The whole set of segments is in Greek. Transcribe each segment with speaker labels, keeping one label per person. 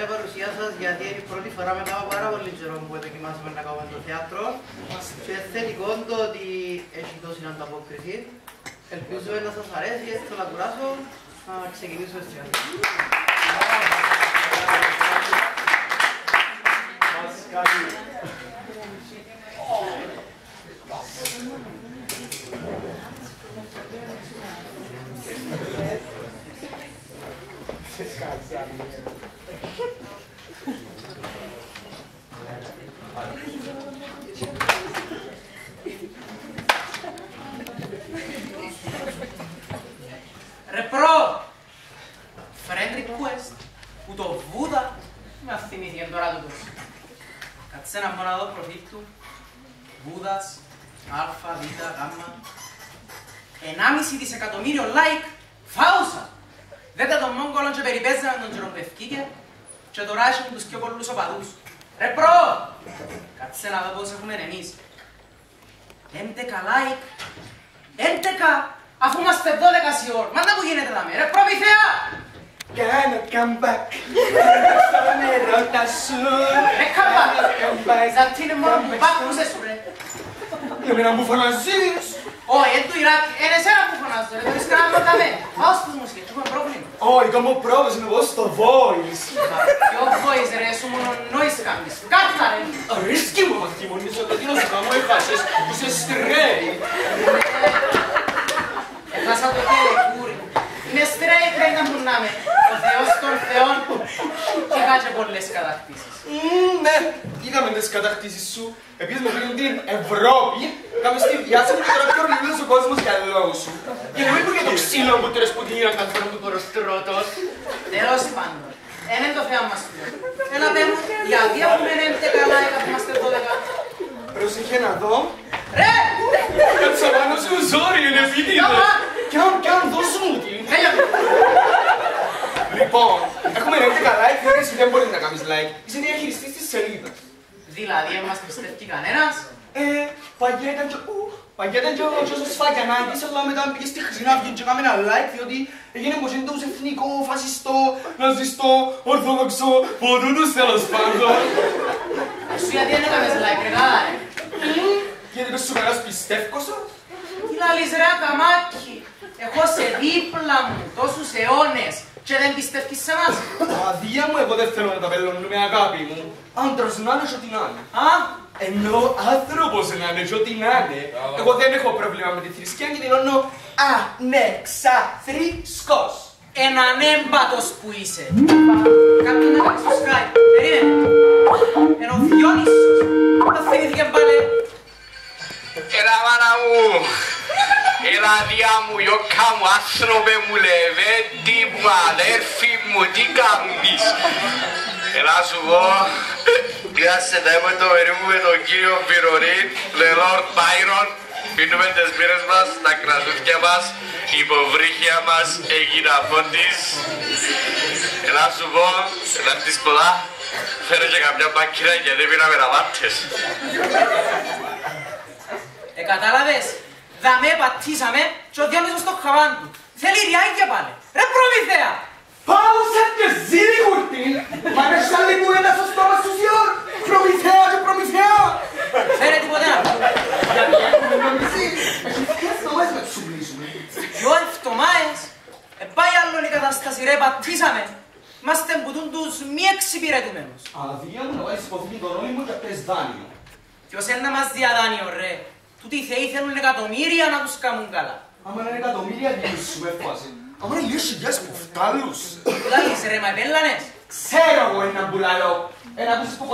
Speaker 1: η παρουσία σας γιατί είναι η πρώτη φορά μετά από πάρα πολύ καιρό που δοκιμάσαμε να κάνουμε το θέατρο και θετικό το ότι έχει τόση ανταπόκριση. Ελπίζουμε να σας αρέσει, έτσι θέλω να κουράσω να ξεκινήσω έτσι.
Speaker 2: Ρε προ! Friend request που το Βούδα με θυμήθηκε τώρα τούτος. Κάτσε να μπορώ να δω προφίλ του. Βούδας, Α, Β, Γ. 1,5 δισεκατομμύριο like, φάουσα! Δέτε τον Μόγκολον και περιπέζαμε τον καιρό που ευκήκε και τώρα έχουν τους πιο πολλούς οπαδούς. Ρε προ! Κάτσε να δω πώς έχουμε εμείς. 11 like, 11! Αφού είμαστε 12 η ώρα, μάνα που γίνεται δάμε, ρε Προμηθέα!
Speaker 3: Κάνω comeback, στον ερώτα σου.
Speaker 2: Ρε comeback, ζατ είναι μόνο που πάκουσες σου ρε.
Speaker 3: Για μένα μου φωναζείς.
Speaker 2: Όχι, εν του Ιράκ, είναι εσένα που φωνάζω ρε, δεν είσαι κανένα δάμε. Πάω στους μουσικές, έχουμε πρόβλημα.
Speaker 3: Όχι, κάνω πρόβες, είμαι εγώ στο voice.
Speaker 2: Ποιο voice ρε, σου μόνο noise κάνεις. Κάττα ρε.
Speaker 3: Αρέσκει μου αυτή η μονή σου, γιατί να σου κάνω έχασες, είσαι straight.
Speaker 2: Έχασα το τελεκούρι. Είναι straight ρε να μου να με. Ο Θεός των Θεών και κάτσε πολλές κατακτήσεις.
Speaker 3: Ναι, είδαμε τις κατακτήσεις σου. Επίσης με πήγαινε την Ευρώπη, κάμε στη διάσημη και τώρα πιο ορλίδος ο κόσμος για λόγους σου. Και να μην πω για το ξύλο που τρες που γίνανε καθόλου του κοροστρώτος.
Speaker 2: Τέλος πάντων, είναι το θέμα μας πλέον. Έλα πέ μου, γιατί έχουμε 11 καλά που είμαστε 12.
Speaker 3: Πρόσεχε να δω.
Speaker 2: Ρε!
Speaker 3: Κάτσα πάνω σου ζόρι, είναι επίτηδες. Κι αν δώσου μου την. Λοιπόν, έχουμε 11 like, διότι εσύ δεν μπορείς να κάνεις like. Είσαι διαχειριστής της σελίδας.
Speaker 2: Δηλαδή, δεν μας πιστεύει κανένας.
Speaker 3: Παγιά ήταν και ο Τζόσος Φαγιανάκης, αλλά μετά πήγε στη Χρυσή Αυγή και έκαμε ένα like, διότι έγινε πως είναι τους εθνικό, φασιστό, ναζιστό, ορθόδοξο, ποδούτους τέλος πάντων.
Speaker 2: Εσύ γιατί δεν έκαμες like, ρε καλά, ρε.
Speaker 3: Γιατί πες σου κανένας πιστεύκωσα.
Speaker 2: Τι λαλείς ρε ακαμάκι. Έχω σε δίπλα μου τόσους αιώνες και δεν πιστεύεις σε μας.
Speaker 3: Αδεία μου, εγώ δεν θέλω να τα πελώνουμε αγάπη μου. Άντρας να είναι ό,τι να είναι.
Speaker 2: Α,
Speaker 3: Ενώ άνθρωπος να είναι ό,τι να είναι. Εγώ δεν έχω πρόβλημα με τη θρησκεία και δηλώνω ανεξαθρησκός.
Speaker 2: έναν έμπατος που είσαι. Κάποιον να κάνει στο Skype. Περίμενε. Ενώ ο Διόνυσος. Τα θυμήθηκε πάλι.
Speaker 4: Έλα μάνα μου. Έλα διά μου, γιώκα μου, άνθρωπε μου, λεβέντη μου, αδέρφη μου, τι κάνεις. Έλα σου πω. Κλειάσε τα έμαι το μερί μου με τον κύριο Πυρονή, le Lord Byron. Πίνουμε τις μοίρες μας, τα κρασούθια μας, η υποβρύχια μας έγινα φώτης. Έλα σου πω, έλα της πολλά, φέρε και καμιά μπάκυρα γιατί πήραμε ραβάτες.
Speaker 2: Κατάλαβες, δαμέ πατήσαμε και ο Διόνυσος στο χαβάν του. Θέλει ριάγια πάλι. Ρε Προμηθέα!
Speaker 3: Πάω σαν και ζήλι κουρτίν, μα είναι σαν λίγο ένα στο στόμα σου σιόρ. Προμηθέα και Προμηθέα.
Speaker 2: Φέρε τίποτε να πει.
Speaker 3: Γιατί έχουμε νομίζει, έχει εβδομάδες να τους σουβλήσουμε.
Speaker 2: Δυο εβδομάδες, πάει άλλον η κατάσταση ρε, πατήσαμε. Είμαστε μπουτούν τους μη εξυπηρετουμένους.
Speaker 3: Αδεία μου να βάλεις υποφύγει τον όλη μου και πες δάνειο.
Speaker 2: Ποιος είναι να μας διαδάνει ρε. Τούτοι οι θεοί θέλουν εκατομμύρια να τους κάνουν καλά.
Speaker 3: Άμα είναι εκατομμύρια διούσουμε φάση. Άμα είναι λίγες χιλιάδες που φτάλους.
Speaker 2: Λάλης ρε, μα επέλανες.
Speaker 3: Ξέρω εγώ ένα που λαλώ. Ένα που που 25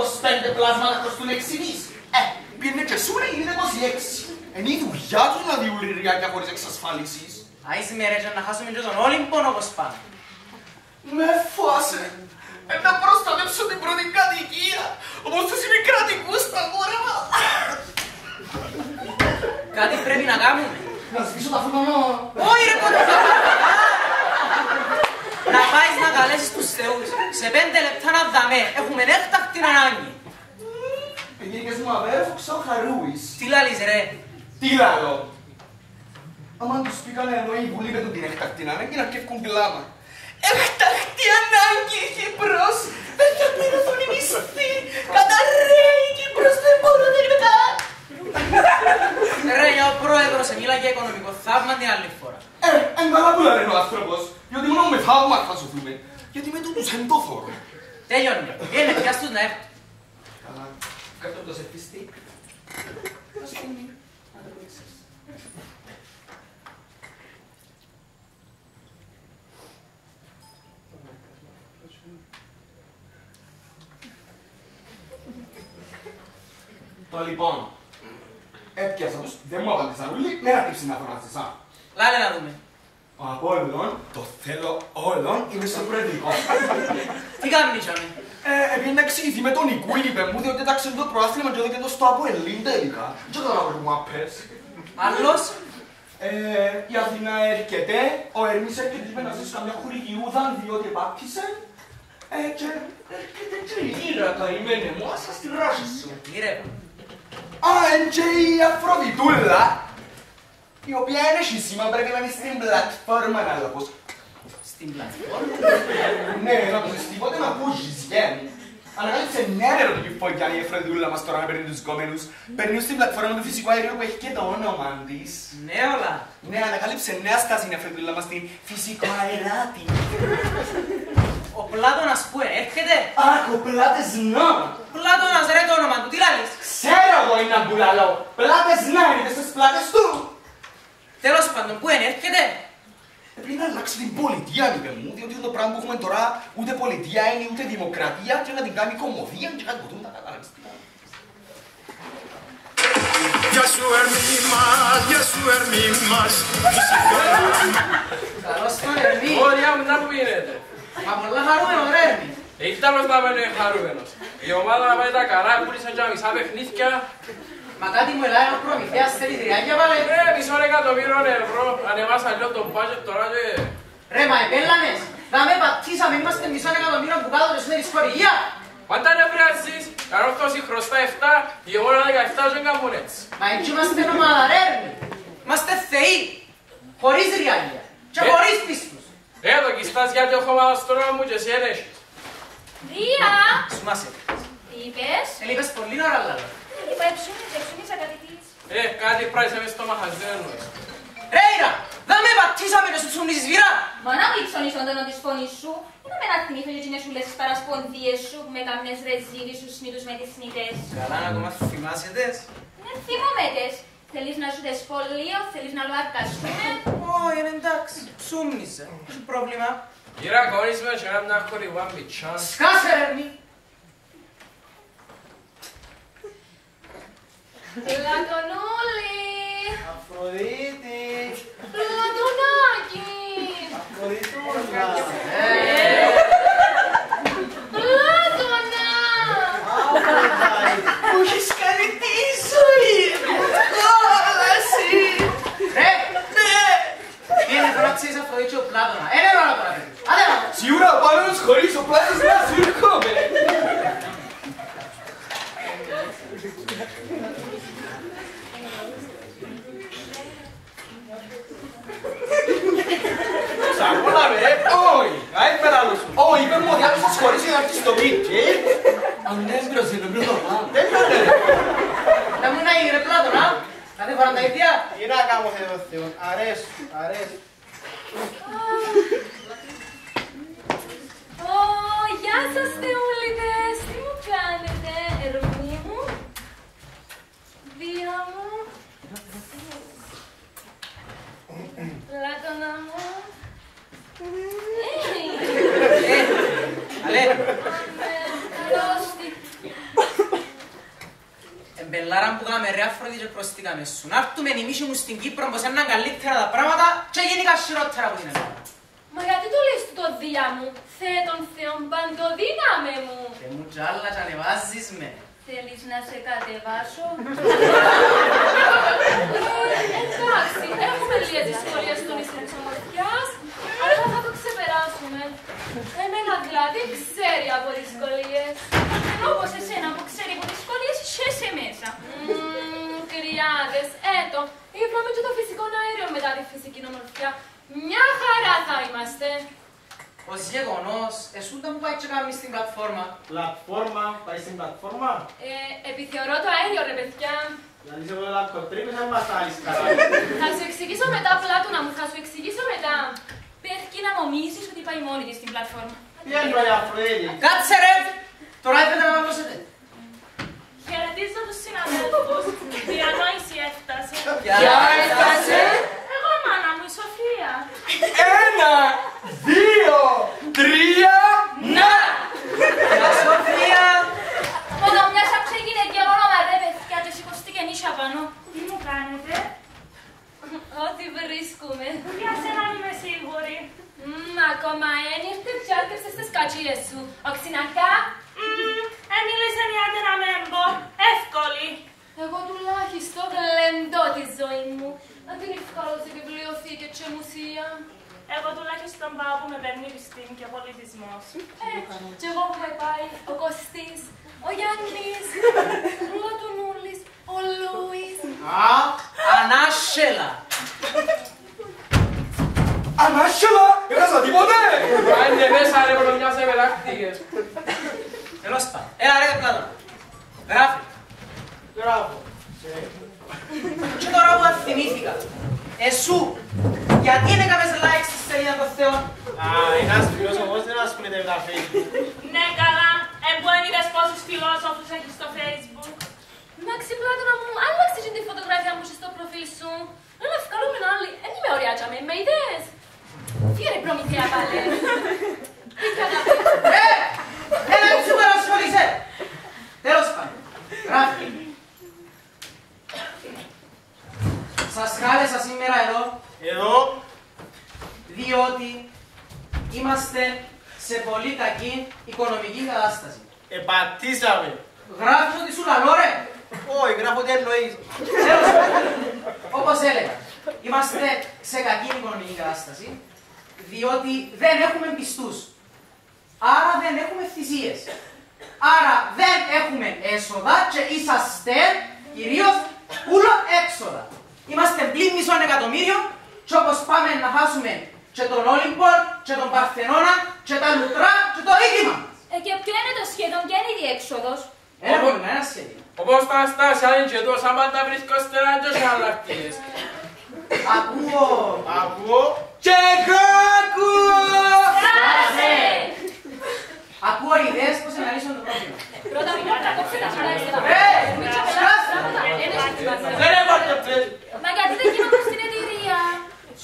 Speaker 3: πλάσματα κοστούν 6 δις. Πήγαινε και σου ρε είναι 26. Είναι η δουλειά τους να διούλει ριάκια χωρίς εξασφάλισης.
Speaker 2: Άις με ρε, να χάσουμε και τον Όλυμπον όπως πάμε.
Speaker 3: Με φάσε. Να προστατεύσω την πρώτη κατοικία. Όπως τους ημικρατικούς στα γόρεμα.
Speaker 2: Κάτι πρέπει να κάνουμε.
Speaker 3: Να σβήσω τα φωτονό.
Speaker 2: Όχι ρε πότε θα να πάεις να καλέσεις τους θεούς. Σε 5 λεπτά να δαμέ. Έχουμε έκτακτη ανάγκη.
Speaker 3: Πήγαινες μου αβέρφουξα ο Χαρούης.
Speaker 2: Τι λάλης ρε.
Speaker 3: Τι λαλώ. Άμα τους πήγανε εδώ η Βουλή με την έκτακτη ανάγκη να κέφκουν πλάμα. Έκτακτη ανάγκη, Κύπρος. Δεν θα
Speaker 2: αστρονομικό θαύμα την άλλη φορά.
Speaker 3: Εν καλά που λένε ο άνθρωπος, διότι μόνο με θαύμα θα σωθούμε. Γιατί με τούτους εν το θωρώ.
Speaker 2: Τέλειωνε. Βγαίνε, πιάσ' τους να έρθουν.
Speaker 3: Καλά, κάτω το σεφιστή. Να σκηνεί. Να το πείξεις. Το λοιπόν, έπιασα τους, δεν μου απαντήσαν όλοι, με ένα τύψη να φωνάζεσαι.
Speaker 2: Λάλε να δούμε.
Speaker 3: Ο Απόλλων, το θέλω όλων, είναι στο προεδρικό.
Speaker 2: Τι κάνει τσάμε.
Speaker 3: Επειδή να εξηγηθεί με τον Νικού, είπε μου, διότι τα ξέρει το προάθλημα και εδώ και το στο Αποελίν τελικά. Και τώρα να βρούμε απές.
Speaker 2: Άλλος.
Speaker 3: Η Αθηνά έρχεται, ο Ερμής έρχεται με να ζήσει καμιά χουρικιούδα, διότι επάπτυσε. Και έρχεται και η Ήρα, καημένε μου, άσα στη ράση σου.
Speaker 2: Γύρευα.
Speaker 3: Και η Αφροδιτούλα, η οποία είναι σχήσιμα, πρέπει να είναι στην πλατφόρμα να λέω πως.
Speaker 2: Στην πλατφόρμα.
Speaker 3: Ναι, να το ζεις τίποτε να ακούσεις, γέννη. Ανακάλυψε νέα ερωτική φωκιά η Αφροδιτούλα μας τώρα να παίρνει τους γκόμενους. Παίρνει στην πλατφόρμα του φυσικού αερίου που έχει και το όνομα της.
Speaker 2: Ναι, όλα.
Speaker 3: Ναι, ανακάλυψε νέα στάση η Αφροδιτούλα μας στην φυσικοαεράτη.
Speaker 2: Ο Πλάτωνας που έρχεται.
Speaker 3: Αχ, ο Πλάτες να!
Speaker 2: Πλάτωνας ρε το όνομα του, τι λάλλεις.
Speaker 3: Ξέρω εγώ είναι αμπουλαλό. Πλάτες να είναι στις πλάτες του.
Speaker 2: Τέλος πάντων, που έρχεται.
Speaker 3: Πρέπει να αλλάξει την πολιτεία, είπε μου, διότι το πράγμα που έχουμε τώρα ούτε πολιτεία είναι ούτε δημοκρατία και να την κάνει κομμωδία και κάτι ποτούν τα κατάλαβες.
Speaker 5: Γεια σου Ερμή μας, γεια σου Ερμή μας.
Speaker 2: Καλώς τον Ερμή.
Speaker 6: Ωραία μου, να που γίνεται.
Speaker 2: Μα πολλά χαρούμενο ρε Ερμή.
Speaker 6: Ήταν ως να μένω χαρούμενος. Η ομάδα να πάει τα καλά, πούλησαν και μισά παιχνίδια.
Speaker 2: Μα κάτι μου ελάει ο προμηθέας θέλει τριάκια πάλι.
Speaker 6: Μισό εκατομμύριο ευρώ, ανεβάσα λίγο το budget τώρα και...
Speaker 2: Ρε μα επέλανες. Να με πατήσαμε, είμαστε μισό εκατομμύριο που κάτω στην ερισχωρηγία.
Speaker 6: Πάντα να βράζεις, καρόφτωση χρωστά 7, η ώρα 17 δεν κάνουν έτσι.
Speaker 2: Μα έτσι είμαστε ομάδα ρε Ερμή. Είμαστε θεοί. Χωρίς ριάλια. Και χωρίς πίστους.
Speaker 6: Το κοιστάς γιατί έχω μαδαστρόνα μου και εσύ ένεχεις.
Speaker 7: Δία!
Speaker 2: Σου μάσε.
Speaker 7: Τι είπες?
Speaker 2: Ελείπες πολύ ώρα λάλα.
Speaker 7: Είπα εψούμισα κάτι της.
Speaker 6: Κάτι πράισε μες στο μαχαζένο.
Speaker 2: Ρε Ήρα, δα με πατήσαμε και σου ψουμνίζεις βυρά.
Speaker 7: Μα να μην ψωνείς τον τόνο της φωνής σου. Είναι με να θυμήθω για εκείνες σου λες τις παρασπονδίες σου με καμνές ρεζίδι σου σνίτους με τις σνίτες.
Speaker 2: Καλά να ακόμα θυμάσαι
Speaker 7: Ναι, θυμόμαι τες. Θέλεις να σου τες σχολείο, θέλεις να λοαρκαστούμε.
Speaker 2: Όχι, είναι εντάξει. Ψούμνιζε. Έχει πρόβλημα.
Speaker 6: Ήρα κόρης με και να μην χωρί one bit chance.
Speaker 2: Σκάσε ρε Ερμή.
Speaker 7: Πλατωνούλη!
Speaker 1: Αφροδίτη.
Speaker 7: Πλατωνάκι!
Speaker 1: Αφροδιτούλα.
Speaker 7: Πλάτωνα!
Speaker 1: Μου έχεις κάνει τη ζωή. Κόλαση.
Speaker 2: Ρε! Πήγαινε τώρα ξέρεις Αφροδίτη και ο Πλάτωνα. Έλα τώρα τώρα. Άντε να.
Speaker 3: Σίγουρα ο Πάνος χωρίς ο Πλάτες να σου έρχομαι.
Speaker 6: Σακούλαμε,
Speaker 3: Όχι, αέφερα άλλο σου. Όχι, είπε μου ότι άλλος θα σχολήσει να έρθει στο σπίτι. Αν δεν έμπρωσε το πρώτο πάνω. Δεν είναι ρε.
Speaker 2: Να μου να γίνει ρε Πλάτωνα. Κάθε φορά τα ίδια.
Speaker 1: Τι να κάνω σε το Θεό. Αρέσου.
Speaker 7: Γεια σας θεούλιδες! Τι μου κάνετε, Ερμή μου? Δία μου? Πλάτωνα μου?
Speaker 2: Αλέ.
Speaker 7: Αρρώστη.
Speaker 2: Εμπελάρα που κάναμε ρε Αφροδίτη και προστήκαμε σου. Να έρθουμε νημίσι μου στην Κύπρο πως είναι καλύτερα τα πράγματα και γενικά χειρότερα από την Ελλάδα.
Speaker 7: Μα γιατί το λες το Δία μου? Θεέ των Θεών παντοδύναμε μου!
Speaker 2: Και μου κι άλλα κι ανεβάζεις με.
Speaker 7: Θέλεις να σε κατεβάσω? Εντάξει, έχουμε λίγες δυσκολίες στον ύστερα της ομορφιάς, αλλά θα το ξεπεράσουμε. Εμένα δηλαδή ξέρει από δυσκολίες. Ενώ όπως εσένα που ξέρει από δυσκολίες, και σε μέσα. Κυριάδες, έτω, είπαμε και το φυσικό αέριο μετά τη φυσική ομορφιά. Μια χαρά θα είμαστε.
Speaker 2: ως γεγονός, εσούντα που πάει και κάνει στην πλατφόρμα.
Speaker 8: Πλατφόρμα, πάει στην πλατφόρμα.
Speaker 7: Επιθεωρώ το αέριο, ρε παιδιά.
Speaker 8: Δηλαδή σε πολλά λαπτοτρίπες αν μας άλλεις καλά.
Speaker 7: Θα σου εξηγήσω μετά, Πλάτωνα μου, θα σου εξηγήσω μετά. Πέφτει να νομίζεις ότι πάει μόνη της στην πλατφόρμα.
Speaker 8: Πιένω ρε Αφροδίτη.
Speaker 2: Κάτσε ρε! Τώρα έπρεπε να μαλώσετε.
Speaker 7: Χαιρετίζω τους συναδέλφους. Διανόηση έφτασε.
Speaker 2: Ποια έφτασε?
Speaker 7: Εγώ, μάνα μου, η Σοφία.
Speaker 3: 1, 2, 3, να!
Speaker 2: Ποια Σοφία!
Speaker 7: Μόνο μια σαψή γυναικεία όνομα ρε παιδιά και σηκωστήκε νύσια πάνω. Τι μου κάνετε? Ό,τι βρίσκουμε. Για σένα είμαι σίγουρη. Ακόμα εν ήρθε πια έρθεσαι στις κατσίες σου. Οξυνακά. Μίλησε μια να με μπω. Εύκολη. Εγώ τουλάχιστον γλεντώ τη ζωή μου. Να την ευκάλω σε βιβλιοθήκη και μουσεία. Εγώ τουλάχιστον πάω που με παίρνει επιστήμη και πολιτισμός. Και εγώ που με πάει ο Κωστής, ο Γιάννης, ο Τουνούλης, ο Λούις.
Speaker 2: Ανάσχελα!
Speaker 3: Ανάσχελα! Έχασα τίποτε!
Speaker 6: Πάνε μέσα ρε κολονιά σε πετάχτηκες.
Speaker 2: Τέλος πάντων. Έλα ρε Πλάτωνα. Γράφει.
Speaker 8: Γράφω.
Speaker 2: Και τώρα που θυμήθηκα. Εσού, γιατί δεν έκαμες like στη σελίδα των Θεών?
Speaker 8: Α, ένας φιλόσοφος δεν ασχολείται με τα Facebook.
Speaker 7: Ναι, καλά. Που δεν είδες πόσους φιλόσοφους έχεις στο Facebook. Εντάξει, Πλάτωνα μου, άλλαξε και τη φωτογραφία μου στο προφίλ σου. Να ευκαλούμε άλλη. Εν είμαι ωραία τζάμε, με είδες. Φύρε προμηθεία πάλι. Τι καταπείς.
Speaker 2: Έλα έτσι που ασχολείσαι. Τέλος πάντων. Γράφει. Σας κάλεσα σήμερα εδώ.
Speaker 8: Εδώ.
Speaker 2: Διότι είμαστε σε πολύ κακή οικονομική κατάσταση.
Speaker 8: Επατήσαμε.
Speaker 2: Γράφεις ότι σου λαλώ ρε.
Speaker 8: Όχι, γράφω τι εννοείς.
Speaker 2: Τέλος πάντων. Όπως έλεγα, είμαστε σε κακή οικονομική κατάσταση, διότι δεν έχουμε πιστούς. Άρα δεν έχουμε θυσίες. Άρα δεν έχουμε έσοδα και είσαστε κυρίως ούλο έξοδα. Είμαστε πλην μισών εκατομμύριο και όπως πάμε να χάσουμε και τον Όλυμπορ και τον Παρθενώνα και τα Λουτρά και το ίδρυμα.
Speaker 7: Και ποιο είναι το σχέδιο, ποια είναι η διέξοδος.
Speaker 2: Έχουμε ένα σχέδιο.
Speaker 6: Όπως τα στάσια είναι και τόσο, αν πάντα βρίσκεστε να και χαλακτήρες.
Speaker 2: Ακούω.
Speaker 3: Και εγώ ακούω!
Speaker 7: Κάτσε!
Speaker 2: Ακούω ιδέες πώς να λύσουν το πρόβλημα.
Speaker 7: Πρώτα απ' όλα, κόψε τα χαλά και τα
Speaker 3: Δεν έπαρτε πλέον.
Speaker 7: Μα γιατί δεν γίνονται στην εταιρεία.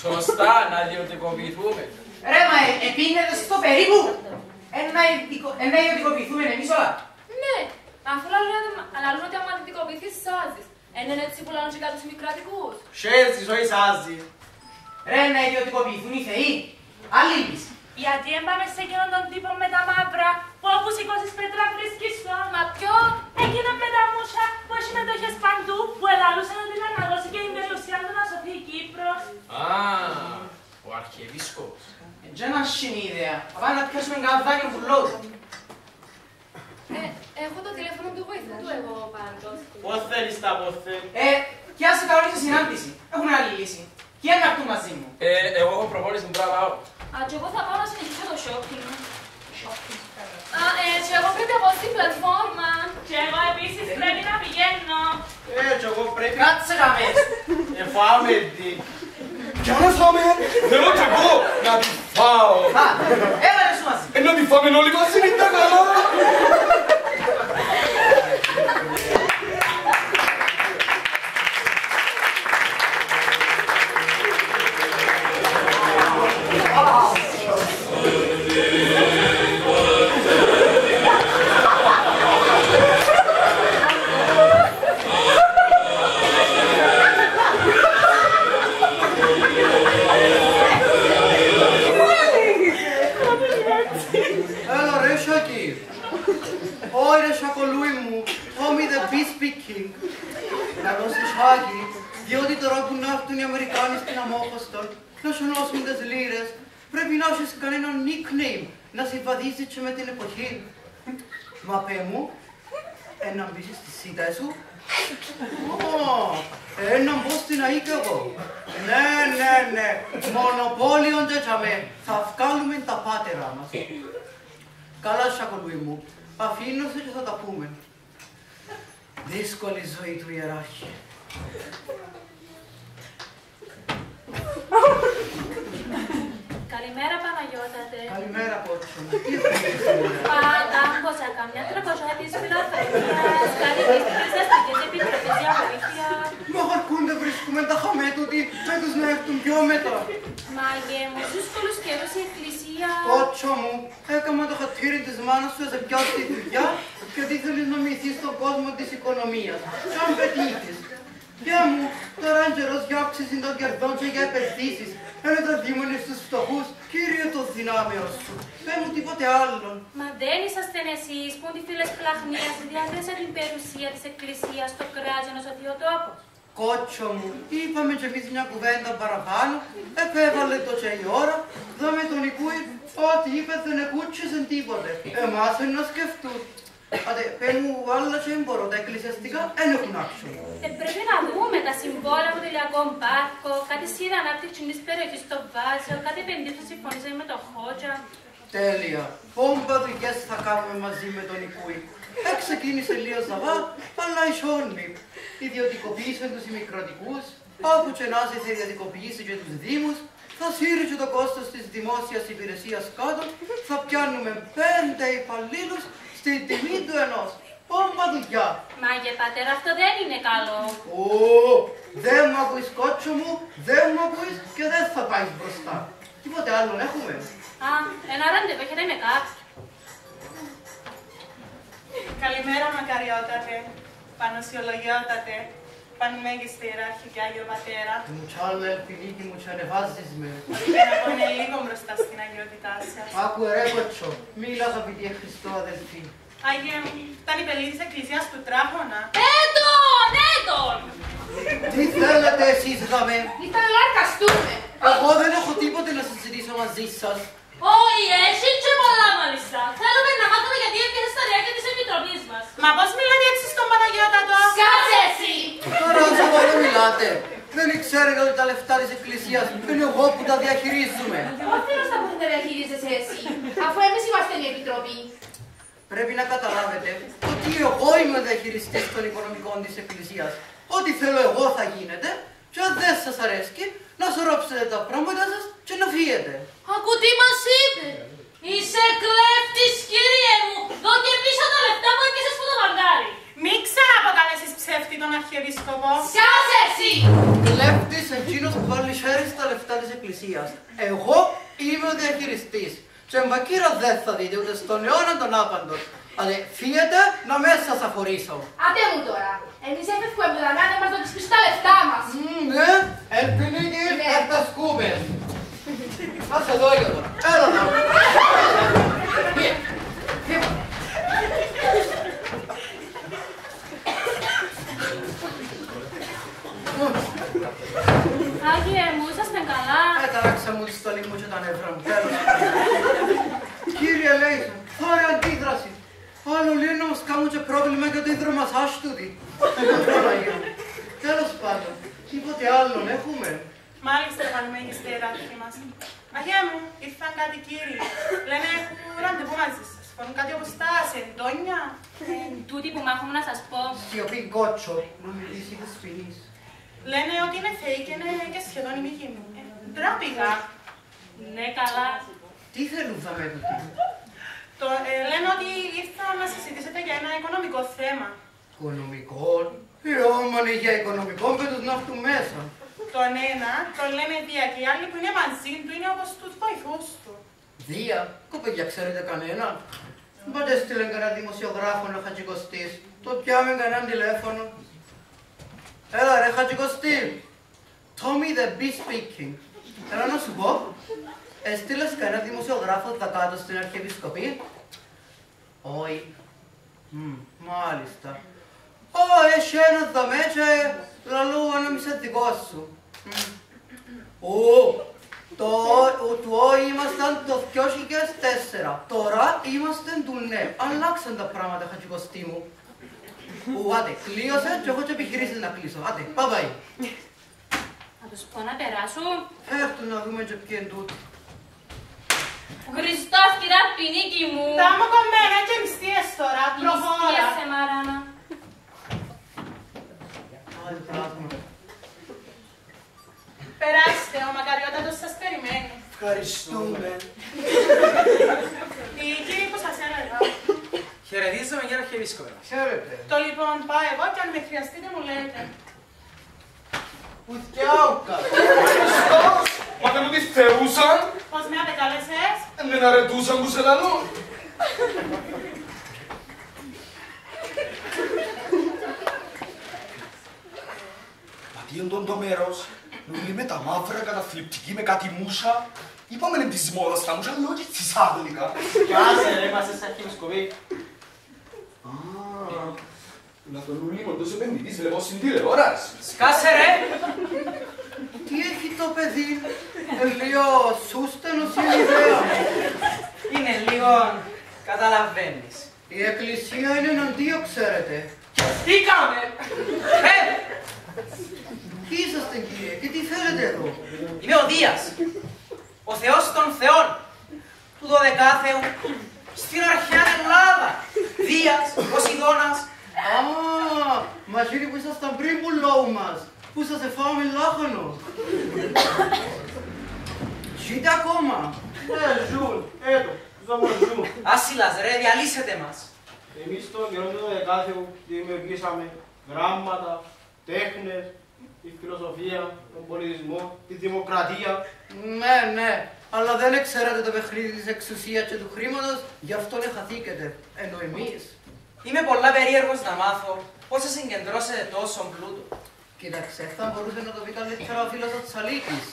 Speaker 6: Σωστά, να ιδιωτικοποιηθούμε.
Speaker 2: Ρε, μα επίνετε στο περίπου. Ένα ιδιωτικοποιηθούμε εμείς όλα.
Speaker 7: Ναι, αφού λαλούν ότι άμα ιδιωτικοποιηθείς σάζεις. Είναι έτσι που λαλούν και κάτω στους μικρατικούς.
Speaker 8: Σέζεις, όχι σάζεις.
Speaker 2: Ρε, να ιδιωτικοποιηθούν οι θεοί. Άλλη λύση.
Speaker 7: Γιατί έμπαμε σε εκείνον τον τύπο με τα μαύρα που όπου σηκώσεις πέτρα βρίσκεις το. Μα ποιο? Εκείνον με τα μούσα που έχει μετοχές παντού που ελαλούσαν ότι να αναγώσει και η περιουσία του να σωθεί η Κύπρος.
Speaker 6: Α, ο αρχιεπίσκοπος.
Speaker 2: Έτσι ένα είναι η ιδέα. Θα πάμε να πιάσουμε καδάκι που λόγω.
Speaker 7: Έχω το τηλέφωνο του βοηθού του εγώ πάντως.
Speaker 8: Πώς θέλεις τα πόθε.
Speaker 2: Πιάσε κανονική συνάντηση. Έχουμε άλλη λύση. Κι ένα του μαζί μου.
Speaker 6: Εγώ έχω προπόνηση που πρέπει να πάω.
Speaker 7: Α, και εγώ θα πάω να συνεχίσω το shopping. Και εγώ πρέπει να πάω στην πλατφόρμα. Και εγώ επίσης πρέπει να πηγαίνω.
Speaker 8: Έτσι εγώ πρέπει.
Speaker 2: Κάτσε καμές.
Speaker 8: Φάμε τι.
Speaker 3: Για να φάμε! Θέλω κι εγώ να τη φάω!
Speaker 2: Έλα ρε σου μαζί.
Speaker 3: Να τη φάμε όλοι μαζί, είναι τα καλά!
Speaker 1: Έλα ρε Σάκη. Όχι ρε Σακολούι μου. Tommy the Bee speaking. Καλώς τη Σάκη. Διότι τώρα που να έρθουν οι Αμερικάνοι στην Αμόχωστον να σου νόσουν τις λίρες, πρέπει να έχεις κανένα nickname να συμβαδίσει και με την εποχή. Μα πέ μου, να μπεις στη σίτα σου. Να μπω στην ΑΕ κι εγώ. Ναι. Μονοπόλιον τζετζαμέ. Θα βγάλουμε τα πάτερα μας. Καλά, Σακολουί μου. Αφήνω σε και θα τα πούμε. Δύσκολη ζωή του ιεράρχη.
Speaker 7: Καλημέρα, Παναγιώτατε.
Speaker 1: Καλημέρα, Κότσο. Τι έχεις σήμερα?
Speaker 7: Πάντα άμποσα καμιά τρεποσιά της φιλαθρονίας, κάτι της δαστικές επιτροπές για βοήθεια.
Speaker 1: Μα χαρκούνται βρίσκουμε τα χαμέτουτι, φέτος να έρθουν πιο μετά.
Speaker 7: Μάγε μου, στους δύσκολους καιρούς η εκκλησία...
Speaker 1: Κότσο μου, έκαμα το χατήρι της μάνας σου, σε πιάσει τη δουλειά και τι θέλεις να μυθείς στον κόσμο της οικονομίας. Κι αν πετύχεις. Γεια μου, τώρα είναι καιρός για αύξηση των κερδών και για επενδύσεις. Ένα τα δίμονε στους φτωχούς, Κύριε το δυνάμεος σου. Πες μου τίποτε άλλον.
Speaker 7: Μα δεν ήσασταν εσείς που τη φίλες πλαχνίας διάθεσαν την περιουσία της εκκλησίας στο κράτος ο Θεοτόπος.
Speaker 1: Κότσο μου, είπαμε κι εμείς μια κουβέντα παραπάνω, επέβαλε το και η ώρα, δάμε τον Ικούι, ό,τι είπε δεν εκούτσισαν τίποτε. Εμάς είναι να σκεφτούν. Άντε, πες μου άλλα και μπορώ, τα εκκλησιαστικά δεν έχουν άξιο.
Speaker 7: Πρέπει να δούμε τα συμβόλαια από το ηλιακό πάρκο, κάτι σχέδια ανάπτυξη της περιοχής στο Βάζο, κάτι επενδύσεις συμφωνήσαμε με το Χότζα.
Speaker 1: Τέλεια. Πόμπα δουλειές θα κάνουμε μαζί με τον Ικούι. Ξεκίνησε λίγο ζαβά, αλλά ισόνει. Ιδιωτικοποιήσαν τους ημικρατικούς, όπου και να θα ιδιωτικοποιήσει και τους δήμους, θα σύρει και το κόστος της δημόσιας υπηρεσίας κάτω, θα πιάνουμε 5 υπαλλήλους στην τιμή του ενός. Πόμπα δουλειά.
Speaker 7: Μάγε πατέρα, αυτό δεν είναι καλό.
Speaker 1: Δεν μου ακούεις Κότσο μου, δεν μου ακούεις και δεν θα πάει μπροστά. Τίποτε άλλον έχουμε.
Speaker 7: Ένα ραντεβού έχετε με κάποιον.
Speaker 9: Καλημέρα, μακαριότατε, πανωσιολογιότατε, πανμέγιστη ιεράρχη και Άγιο Πατέρα.
Speaker 1: Μου τσάλε, φιλίκι μου, τσανεβάζεις με.
Speaker 9: Για να πόνε λίγο μπροστά στην αγιότητά σας.
Speaker 1: Άκου ρε Κότσο, μίλα αγαπητή Χριστό αδελφή.
Speaker 9: Άγιε μου, ήταν η πελή της εκκλησίας του Τράχωνα.
Speaker 7: Έτον!
Speaker 1: Τι θέλετε εσείς γαμέ?
Speaker 7: Ήταν να αρκαστούμε.
Speaker 1: Εγώ δεν έχω τίποτε να συζητήσω μαζί σας.
Speaker 7: Όχι, εσύ και πολλά μάλιστα. Θέλουμε να μάθουμε γιατί έπιασε στα διάρκεια της επιτροπής μας.
Speaker 9: Μα πώς μιλάτε έτσι στον Παναγιώτατο?
Speaker 7: Κάτσε εσύ!
Speaker 1: Τώρα σοβαρά μιλάτε. Δεν ξέρετε ότι τα λεφτά της εκκλησίας είναι εγώ που τα διαχειρίζουμε.
Speaker 7: Οφείλω στα που τα διαχειρίζεσαι εσύ, αφού εμείς είμαστε η επιτροπή.
Speaker 1: Πρέπει να καταλάβετε ότι εγώ είμαι ο διαχειριστής των οικονομικών της εκκλησίας. Ό,τι θέλω εγώ θα γίνεται και αν δεν σας αρέσει να σωρόψετε τα πράγματα σας και να φύγετε.
Speaker 7: Ακού τι μας είπε. Είσαι κλέφτης, κύριε μου. Δω και πίσω τα λεφτά που έκαισες που το μαγκάρι.
Speaker 9: Μην ξαναποκαλέσεις ψεύτη τον Αρχιεπίσκοπο.
Speaker 7: Σκάσε εσύ!
Speaker 1: Κλέφτης εκείνος που βάλει χέρι στα λεφτά της εκκλησίας. Εγώ είμαι ο διαχειριστής. Και μπακύρα δεν θα δείτε ούτε στον αιώνα τον άπαντο. Αλλά φύγετε να μέσα σας αφορήσω.
Speaker 7: Άντε μου τώρα. Εμείς έφευγουμε από τα να μας δώσεις πίσω τα λεφτά μας.
Speaker 1: Ναι, ελπινίκη, τα σκούμε. Άσε εδώ για τώρα. Έλα να. Φύγε. Φύγε.
Speaker 7: Άγιε μου, ήσασταν καλά.
Speaker 1: Έταραξα μου τη στολή μου και τα νεύρα μου. Τέλος. Κύριε Λέισον, ωραία αντίδραση. Άλλο λέει να μας κάνουν και πρόβλημα για το υδρομασάζ τούτη. Τέλος πάντων, τίποτε άλλον έχουμε.
Speaker 9: Μάλιστα, πανμέγιστη ιεράρχη μας. Αγία μου, ήρθαν κάτι κύριοι. Λένε που ραντεβού μαζί σας. Φωνούν κάτι όπως τα σεντόνια.
Speaker 7: Τούτη που μ' έχουμε να σας πω.
Speaker 1: Σιωπή Κότσο, να μιλήσει της ποινής.
Speaker 9: Λένε ότι είναι θεοί και είναι και σχεδόν η μύχη μου. Ντράπηγα.
Speaker 7: Ναι, καλά.
Speaker 1: Τι θέλουν θα με τούτη?
Speaker 9: Λένε ότι ήρθαν να συζητήσετε για ένα οικονομικό θέμα.
Speaker 1: Οικονομικό? Όμονοι για οικονομικό πέτους να έρθουν μέσα.
Speaker 9: Τον ένα τον λένε Δία και οι άλλοι που είναι μαζί του είναι όπως τους βοηθούς του.
Speaker 1: Δία, κοπέγια ξέρετε κανένα? Πάντε στείλεν κανένα δημοσιογράφο να Χατζικοστής. Το πιάμε κανέναν τηλέφωνο. Έλα ρε Χατζικοστή. Tommy the Bee speaking. Έλα να σου πω. Έστειλες κανένα δημοσιογράφο τα κάτω στην Αρχιεπισκοπή? Όχι. Μάλιστα. Έχει ένα δαμέ και λαλού ένα μισθετικό σου. Του ήμασταν το 2004. Τώρα είμαστε του ναι. Αλλάξαν τα πράγματα, Χατζικοστή μου. Άντε, κλείωσε και έχω και επιχειρήσεις να κλείσω. Άντε, πάει.
Speaker 7: Να τους πω να περάσουν.
Speaker 1: Φέρ' να δούμε και ποιοι είναι τούτοι.
Speaker 7: Χριστός, κυρία Πινίκη μου.
Speaker 9: Τα μου κομμένα και μυστίες τώρα, προχώρα.
Speaker 7: Μυστίασε, Μαράνα.
Speaker 1: Άντε, πράγμα.
Speaker 9: Περάστε, ο μακαριότατος σας περιμένει.
Speaker 3: Ευχαριστούμε.
Speaker 9: Η κύριοι που σας έλεγα.
Speaker 2: Χαιρετίζομαι κύριε Αρχιεπίσκοπε.
Speaker 1: Χαίρετε.
Speaker 9: Το λοιπόν πάω εγώ και αν με χρειαστείτε μου λέτε.
Speaker 1: Ουθιάουκα.
Speaker 3: Μα δεν μου τη θεούσαν,
Speaker 9: Πώς με απεκάλεσες?
Speaker 3: δεν αρετούσαν που σε λαλούν. Μα τι είναι το μέρος, νουλή με τα μαύρα καταθλιπτική με κάτι μούσα. Είπαμε είναι της μόδας τα μούσα, λέω και της άγλικα.
Speaker 8: Κάσε ρε, είμαστε σαν αρχιεπισκοπή.
Speaker 3: Να τον νουλή με τόσο επενδυτής, βλέπω στην τηλεόραση.
Speaker 2: Σκάσε ρε!
Speaker 1: Τι έχει το παιδί, λίγο σούστενος ή ιδέα.
Speaker 2: Είναι λίγο... καταλαβαίνεις.
Speaker 1: Η εκκλησία είναι εναντίον, ξέρετε.
Speaker 2: Τι κάμε!
Speaker 1: Ποιοι είσαστε κύριε και τι θέλετε εδώ.
Speaker 2: Είμαι ο Δίας, ο Θεός των Θεών, του Δωδεκάθεου, στην αρχαία Ελλάδα. Δίας, Ποσειδώνας.
Speaker 1: Α, μαζί που ήσασταν πριν που λόγου μας, που σας εφάμε λάχανο. Ζείτε ακόμα.
Speaker 8: Ζουν, έτω, ζουν.
Speaker 2: Άσυλας ρε, διαλύσετε μας.
Speaker 8: Εμείς στον καιρό του Δεκάθεου δημιουργήσαμε γράμματα, τέχνες, τη φιλοσοφία, τον πολιτισμό, τη δημοκρατία.
Speaker 1: Ναι, αλλά δεν ξέρετε το παιχνίδι της εξουσίας και του χρήματος, γι' αυτό χαθήκετε, ενώ εμείς.
Speaker 2: Είμαι πολλά περίεργος να μάθω πώς θα συγκεντρώσετε τόσο πλούτο.
Speaker 1: Κοίταξε, θα μπορούσε να το πει καλύτερα ο φίλος ο Τσαλίκης.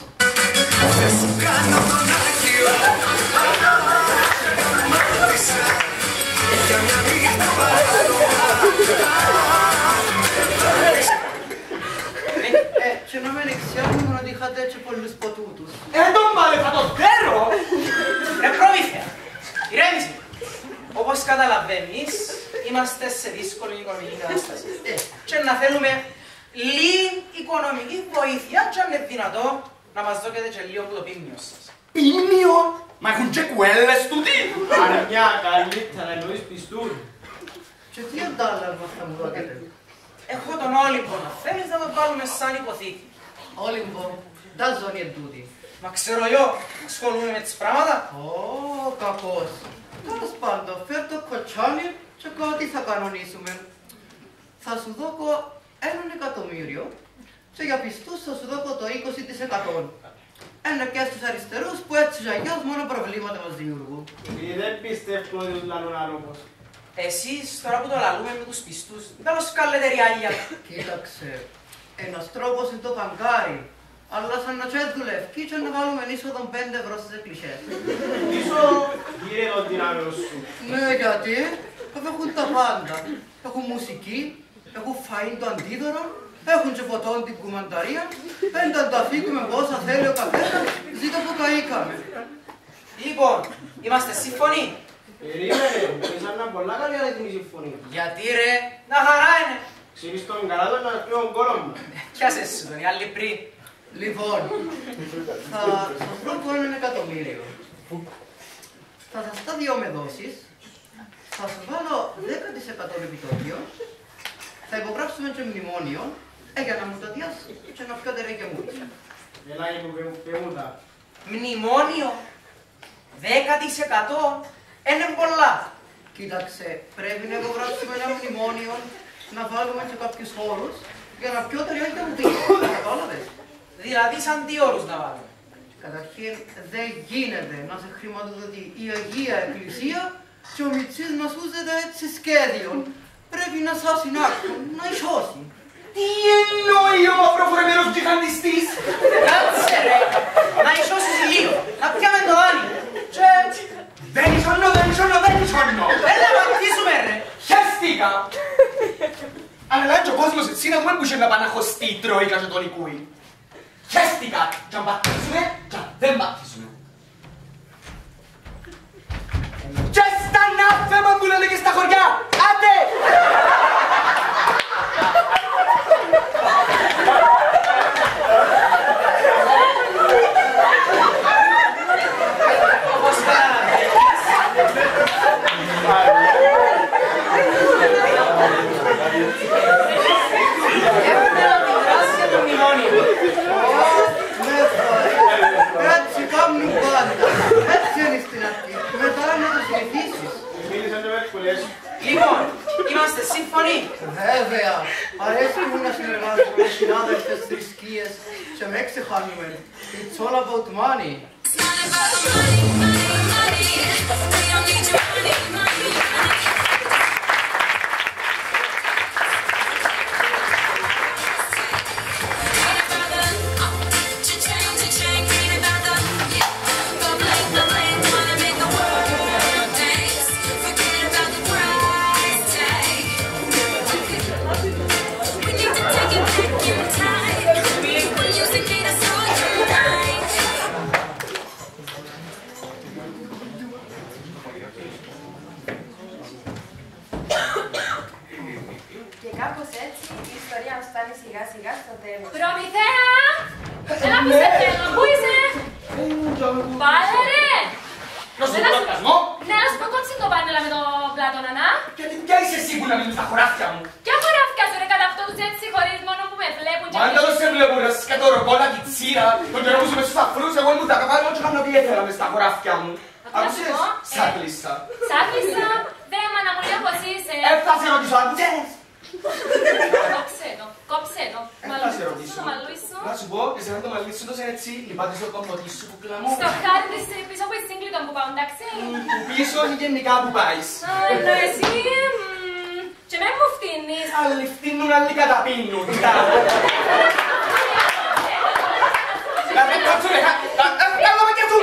Speaker 1: Και να με ανεξιάζουν ότι είχατε έτσι πολλούς ποτούτους.
Speaker 3: Τον πάλι θα το φέρω!
Speaker 2: Ρε προμήθεια, ηρέμησε. Όπως καταλαβαίνεις, είμαστε σε δύσκολη οικονομική κατάσταση. Και να θέλουμε λίγη οικονομική βοήθεια και αν είναι δυνατό να μας δώσετε και λίγο από το πίμνιο σας.
Speaker 3: Πίμνιο! Μα έχουν και κουέλες τούτοι!
Speaker 8: Αρνιά, καλύτερα εννοείς πιστούν.
Speaker 1: Και τι αντάλλαγμα θα μου δώσετε.
Speaker 2: Έχω τον Όλυμπο, να θέλεις να το βάλουμε σαν υποθήκη.
Speaker 1: Όλυμπο, τα ζώνη εν τούτη.
Speaker 2: Μα ξέρω εγώ, ασχολούμαι με τις πράγματα.
Speaker 1: Ω, κακός. Τέλος πάντων, φέρ' το κοτσάνι και κάτι θα κανονίσουμε. Θα σου δώκω 1.000.000 και για πιστούς θα σου δώκω το 20%. Ένα και στους αριστερούς που έτσι για γιος μόνο προβλήματα μας δημιουργούν.
Speaker 8: Δεν πιστεύω ότι τους λαλούν αλόπως.
Speaker 2: Εσείς τώρα που το λαλούμε με τους πιστούς, τέλος κάλετε ριάλια.
Speaker 1: Κοίταξε, ένας τρόπος είναι το παγκάρι. Αλλά σαν να τσέ δουλεύει και να βάλουμε είσοδο 5 ευρώ στις εκκλησίες.
Speaker 8: Ίσο γύρε τον δυνάμεο σου.
Speaker 1: Ναι, γιατί έχουν τα πάντα. Έχουν μουσική, έχουν φαΐν το αντίδωρο, έχουν και φωτόν την κουμανταρία, πέντε τα φύγουμε πόσα θέλει ο καθένας, ζήτω που καήκαμε.
Speaker 2: Λοιπόν, είμαστε σύμφωνοι.
Speaker 8: Περίμενε, πέσαν να πολλά καλή αληθινή συμφωνία.
Speaker 2: Γιατί ρε, να χαρά είναι.
Speaker 8: Ξέρεις τον καλά τον να πει τον κόλλο μου.
Speaker 2: Πιάσε σου τον, οι άλλοι πριν.
Speaker 1: Λοιπόν, θα σας βρω το 1.000.000. Θα σας τα δυο με δόσεις, θα σας βάλω 10% επιτόκιο, θα υπογράψουμε και μνημόνιο, για να μου το διάς και να πιώτε ρε και μου.
Speaker 8: Έλα μου τα.
Speaker 2: Μνημόνιο, 10% είναι πολλά.
Speaker 1: Κοίταξε, πρέπει να υπογράψουμε ένα μνημόνιο, να βάλουμε και κάποιους όρους, για να πιώτε ρε και μου κατάλαβες.
Speaker 2: Δηλαδή σαν τι όρους να βάλουμε.
Speaker 1: Καταρχήν, δεν γίνεται να σε χρηματοδοτεί η Αγία Εκκλησία και ο Μητσής να σούζεται έτσι σχέδιον. Πρέπει να σας συνάξουν, να ισώσει.
Speaker 3: Τι εννοεί ο μαυροφορεμένος τζιχαντιστής!
Speaker 2: Κάτσε ρε, να ισώσεις λίγο, να πιάμε το δάνειο.
Speaker 3: Δεν ισονώ!
Speaker 2: Έλα βαπτίσουμε ρε.
Speaker 3: Χαίστηκα! Αλλά και ο κόσμος έτσι να δούμε που είχε να παναχωστεί η Τρόικα και τον Λικούι. Χαίστηκα! Και αν μπαπτίσουμε, και αν δεν μπαπτίσουμε. Και στα ναύθεμα που λένε και στα χωριά! Άντε!
Speaker 2: συμφωνεί.
Speaker 1: Βέβαια, αρέσει μου να συνεργάζομαι με συνάδελφες θρησκείες και με ξεχάνουμε. It's all about money.
Speaker 10: Και κάπως έτσι η ιστορία μας φτάνει σιγά σιγά στο τέλος.
Speaker 7: Προμηθέα! Έλα που σε θέλω, πού είσαι? Πάλε ρε!
Speaker 3: Να στον πλακασμό.
Speaker 7: Ναι, να σου πω κόψε το πάνελα με το Πλάτωνα, να.
Speaker 3: Γιατί ποια είσαι σίγουρα με τα χωράφια μου.
Speaker 7: Ποια χωράφια σου ρε κατά αυτό τους έτσι χωρίς μόνο που με βλέπουν και
Speaker 3: Μάνταλο σε βλέπουν ρε σκέτο ροκόλα και τσίρα. Τον καιρό που είσαι μέσα στους αφρούς, εγώ ήμουν τα καπάρι ό,τι κάνω τι ήθελα μες στα χωράφια μου. Άκουσες, σάκλισσα.
Speaker 7: Σάκλισσα, δε μάνα μου λέω πως είσαι.
Speaker 3: Έφτασε να ρωτήσω, άκουσες.
Speaker 7: Κόψε το.
Speaker 3: Έφτασε να ρωτήσω.
Speaker 7: Το μαλλούι σου.
Speaker 3: Να σου πω, εσένα το μαλλί σου τόσο έτσι, λιπάτε στο κομμωτή σου που κλαμώ.
Speaker 7: Στο χάρι της πίσω που είσαι σύγκλιτον που πάω, εντάξει.
Speaker 3: Που πίσω ή γενικά που πάεις.
Speaker 7: Ενώ εσύ, και με μου φτύνεις.
Speaker 3: Άλλοι φτύνουν, άλλοι καταπίνουν. Δηλαδή, κάτσου ρε, κάνω με και αυτού.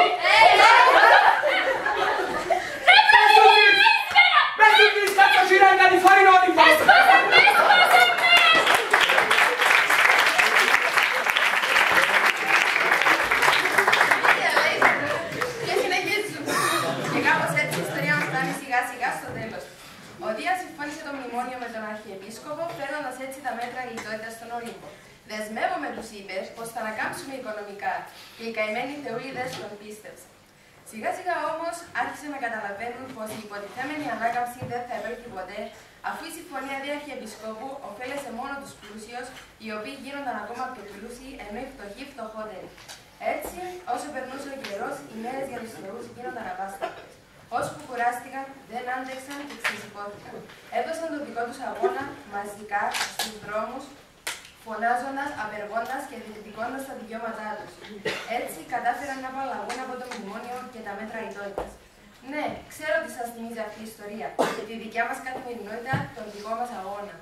Speaker 3: Πες του της κάτω γυρά, κάτι φάρει νότυπο.
Speaker 10: Και συνεχίζουμε. Και κάπως έτσι η ιστορία μας φτάνει σιγά σιγά στο τέλος. Ο Δίας συμφώνησε το μνημόνιο με τον Αρχιεπίσκοπο, παίρνοντας έτσι τα μέτρα λιτότητας στον Ολύμπο. Δεσμεύομαι, τους είπε, πως θα ανακάμψουμε οικονομικά, και οι καημένοι θεοίδες τον πίστευσαν. Σιγά σιγά όμως άρχισαν να καταλαβαίνουν πως η υποτιθέμενη ανάκαμψη δεν θα επέλθει ποτέ, αφού η συμφωνία δι' Αρχιεπισκόπου ωφέλεσε μόνο τους πλούσιους, οι οποίοι γίνονταν ακόμα πιο πλούσιοι, ενώ οι φτωχοί φτωχότεροι. Έτσι, όσο περνούσε ο καιρός, οι μέρες για τους θεούς γίνονταν αβάσταχτες. Όσοι που κουράστηκαν, δεν άντεξαν και ξεσηκώθηκαν. Έδωσαν τον δικό τους αγώνα μαζικά στους δρόμους, φωνάζοντας, απεργώντας και διεκδικώντας τα δικαιώματά τους. Έτσι κατάφεραν να απαλλαγούν από το μνημόνιο και τα μέτρα λιτότητας. Ναι, ξέρω ότι σας θυμίζει αυτή η ιστορία και τη δικιά μας καθημερινότητα, τον δικό μας αγώνα.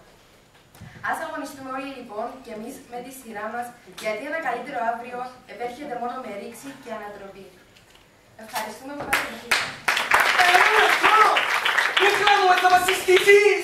Speaker 10: Ας αγωνιστούμε όλοι λοιπόν και εμείς με τη σειρά μας, γιατί ένα καλύτερο αύριο επέρχεται μόνο με ρήξη και ανατροπή. Ευχαριστούμε που παρακολουθήσατε.
Speaker 3: Μη κλάνω, θα μας συστηθείς!